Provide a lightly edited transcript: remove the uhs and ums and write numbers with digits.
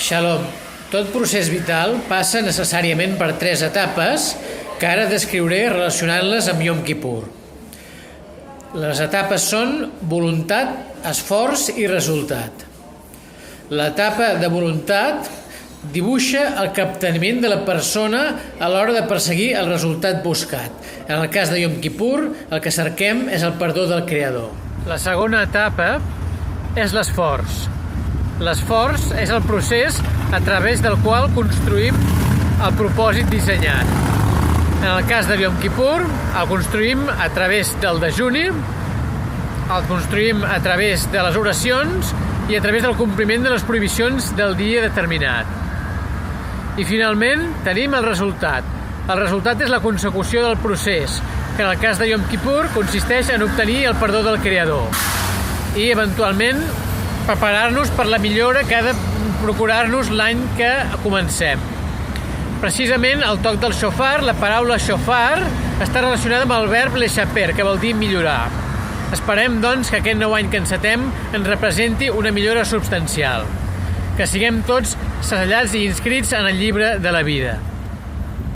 Shalom. Tot procés vital passa necessàriament per 3 etapes que ara descriuré relacionant-les amb Yom Kippur. Les etapes són voluntat, esforç i resultat. L'etapa de voluntat dibuixa el capteniment de la persona a l'hora de perseguir el resultat buscat. En el cas de Yom Kippur, el que cerquem és el perdó del Creador. La segona etapa és l'esforç. L'esforç és el procés a través del qual construïm el propòsit dissenyat. En el cas de Yom Kippur, el construïm a través del dejuni, el construïm a través de les oracions i a través del compliment de les prohibicions del dia determinat. I finalment tenim el resultat. El resultat és la consecució del procés, que en el cas de Yom Kippur consisteix en obtenir el perdó del Creador i eventualment preparar-nos per la millora que ha de procurar-nos l'any que comencem. Precisament el toc del xofar, la paraula xofar, està relacionada amb el verb lechaper, que vol dir millorar. Esperem, doncs, que aquest nou any que encetem ens representi una millora substancial. Que siguem tots sellats i inscrits en el llibre de la vida.